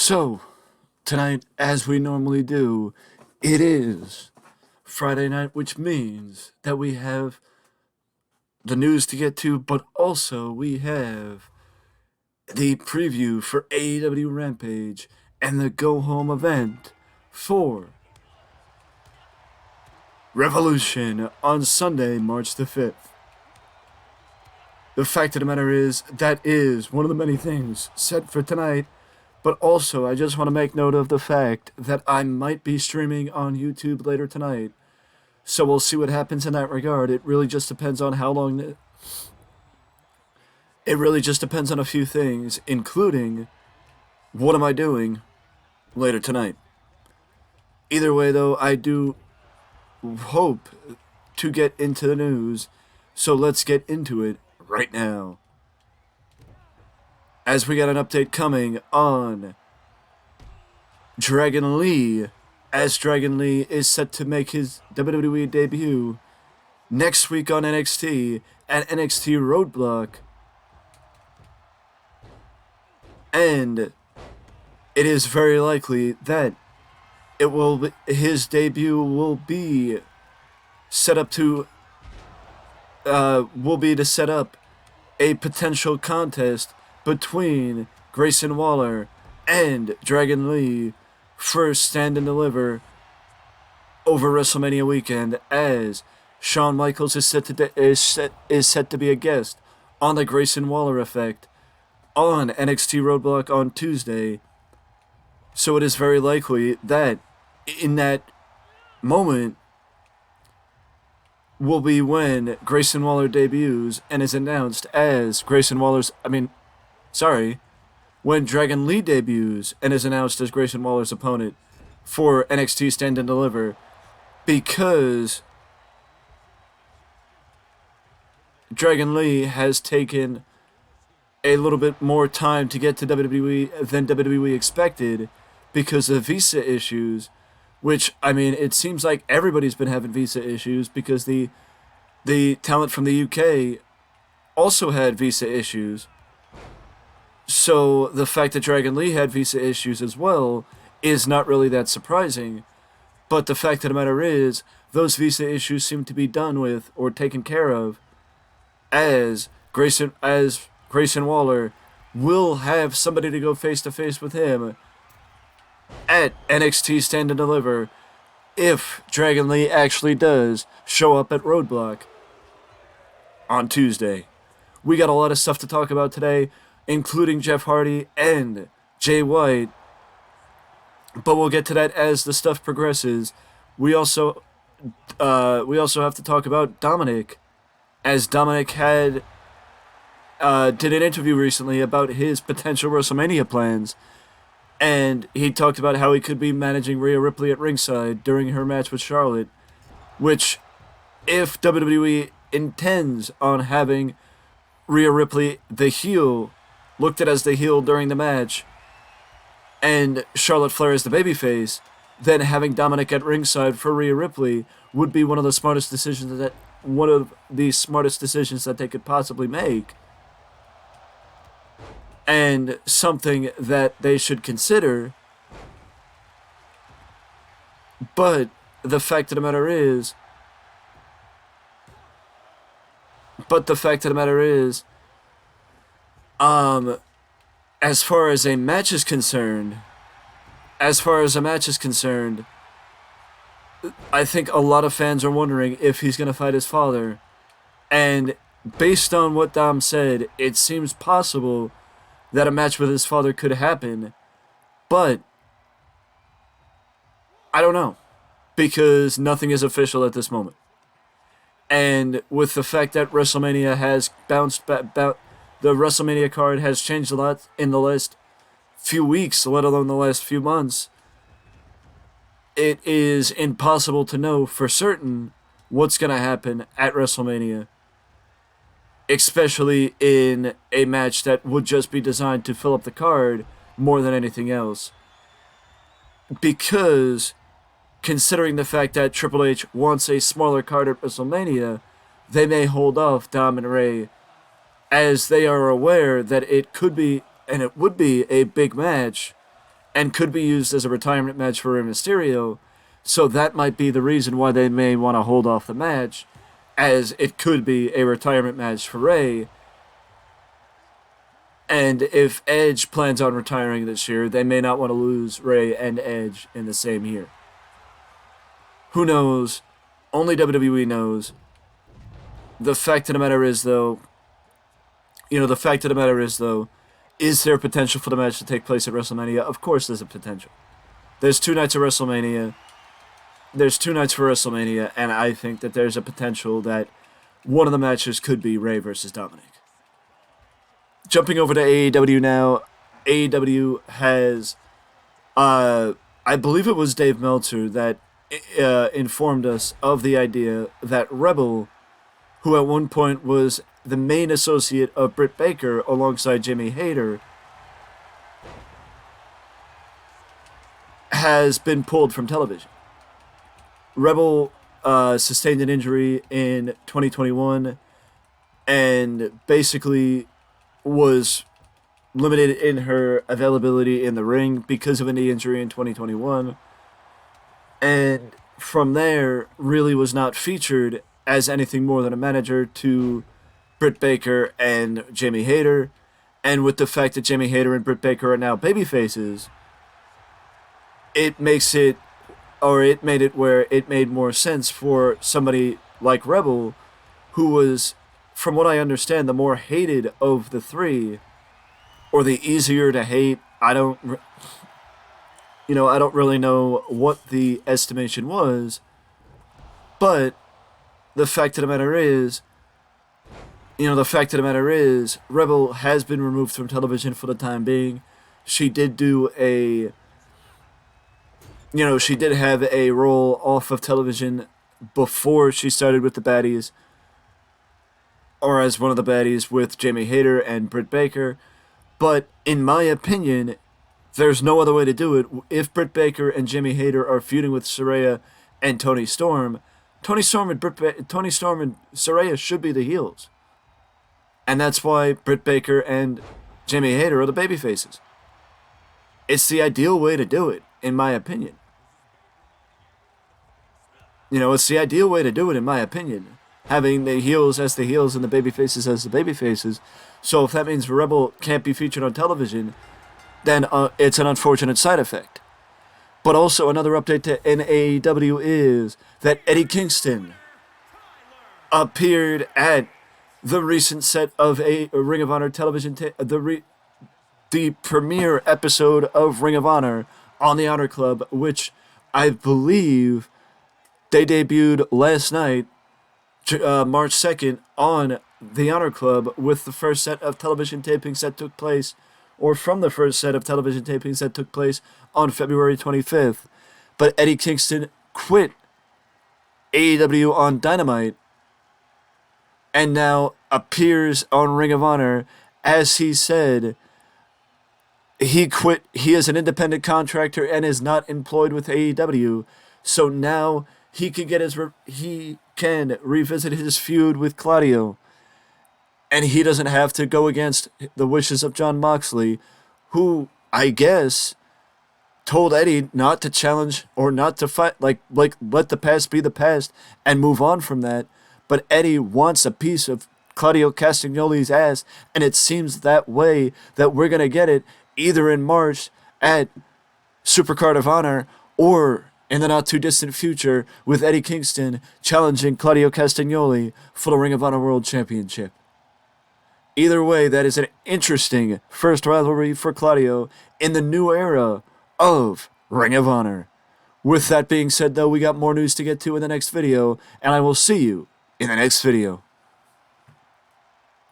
So, tonight, as we normally do, it is Friday night, which means that we have the news to get to, but also we have the preview for AEW Rampage and the go home event for Revolution on Sunday, March the 5th. The fact of the matter is, that is one of the many things set for tonight. But also, I just want to make note of the fact that I might be streaming on YouTube later tonight. So we'll see what happens in that regard. It really just depends on how long... It really just depends on a few things, including what am I doing later tonight. Either way, though, I do hope to get into the news. So let's get into it right now. As we got an update coming on Dragon Lee, as Dragon Lee is set to make his WWE debut next week on NXT at NXT Roadblock. And it is very likely that his debut will be set up to set up a potential contest between Grayson Waller and Dragon Lee for Stand and Deliver over WrestleMania weekend, as Shawn Michaels is set to be a guest on the Grayson Waller Effect on NXT Roadblock on Tuesday. So it is very likely that in that moment will be when Grayson Waller debuts and is announced as when Dragon Lee debuts and is announced as Grayson Waller's opponent for NXT Stand and Deliver, because Dragon Lee has taken a little bit more time to get to WWE than WWE expected because of visa issues, which, it seems like everybody's been having visa issues because the talent from the UK also had visa issues. So the fact that Dragon Lee had visa issues as well is not really that surprising. But the fact of the matter is, those visa issues seem to be done with or taken care of, as Grayson Waller will have somebody to go face to face with him at NXT Stand and Deliver if Dragon Lee actually does show up at Roadblock on Tuesday. We got a lot of stuff to talk about today, including Jeff Hardy and Jay White, but we'll get to that as the stuff progresses. We also have to talk about Dominic, as Dominic did an interview recently about his potential WrestleMania plans, and he talked about how he could be managing Rhea Ripley at ringside during her match with Charlotte, which, if WWE intends on having Rhea Ripley, the heel, looked at as the heel during the match, and Charlotte Flair as the babyface, then having Dominic at ringside for Rhea Ripley would be one of the smartest decisions that they could possibly make, and something that they should consider. But the fact of the matter is, as far as a match is concerned, I think a lot of fans are wondering if he's going to fight his father. And based on what Dom said, it seems possible that a match with his father could happen. But I don't know, because nothing is official at this moment. And with the fact that WrestleMania has bounced back, the WrestleMania card has changed a lot in the last few weeks, let alone the last few months, it is impossible to know for certain what's going to happen at WrestleMania, especially in a match that would just be designed to fill up the card more than anything else. Because, considering the fact that Triple H wants a smaller card at WrestleMania, they may hold off Dom and Ray, as they are aware that it could be, and it would be, a big match and could be used as a retirement match for Rey Mysterio. So that might be the reason why they may want to hold off the match, as it could be a retirement match for Rey. And if Edge plans on retiring this year, they may not want to lose Rey and Edge in the same year. Who knows? Only WWE knows. The fact of the matter is, though, is there potential for the match to take place at WrestleMania? Of course there's a potential. There's 2 nights of WrestleMania. There's 2 nights for WrestleMania, and I think that there's a potential that one of the matches could be Rey versus Dominic. Jumping over to AEW now, AEW has, I believe it was Dave Meltzer that informed us of the idea that Rebel, who at one point was the main associate of Britt Baker alongside Jamie Hayter, has been pulled from television. Rebel sustained an injury in 2021 and basically was limited in her availability in the ring because of a knee injury in 2021. And from there, really was not featured as anything more than a manager to Britt Baker and Jamie Hayter. And with the fact that Jamie Hayter and Britt Baker are now babyfaces, it made it where it made more sense for somebody like Rebel, who was, from what I understand, the more hated of the 3, or the easier to hate. I don't really know what the estimation was, but the fact of the matter is, Rebel has been removed from television for the time being. She did have a role off of television before she started with the baddies, or as one of the baddies with Jamie Hayter and Britt Baker. But in my opinion, there's no other way to do it. If Britt Baker and Jamie Hayter are feuding with Saraya and Toni Storm, Toni Storm and Saraya should be the heels. And that's why Britt Baker and Jamie Hayter are the babyfaces. It's the ideal way to do it, in my opinion. It's the ideal way to do it, in my opinion. Having the heels as the heels and the babyfaces as the babyfaces. So if that means Rebel can't be featured on television, then it's an unfortunate side effect. But also another update to NAEW is that Eddie Kingston appeared at the recent set of a Ring of Honor television, the premiere episode of Ring of Honor on the Honor Club, which I believe they debuted last night, March 2nd, on the Honor Club with the first set of television tapings that took place, or from the first set of television tapings that took place on February 25th. But Eddie Kingston quit AEW on Dynamite and now appears on Ring of Honor. As he said, he quit. He is an independent contractor and is not employed with AEW. So now he can revisit his feud with Claudio, and he doesn't have to go against the wishes of Jon Moxley, who, I guess, told Eddie not to challenge or not to fight, like let the past be the past and move on from that. But Eddie wants a piece of Claudio Castagnoli's ass, and it seems that way that we're going to get it either in March at Supercard of Honor or in the not-too-distant future with Eddie Kingston challenging Claudio Castagnoli for the Ring of Honor World Championship. Either way, that is an interesting first rivalry for Claudio in the new era of Ring of Honor. With that being said, though, we got more news to get to in the next video, and I will see you in the next video.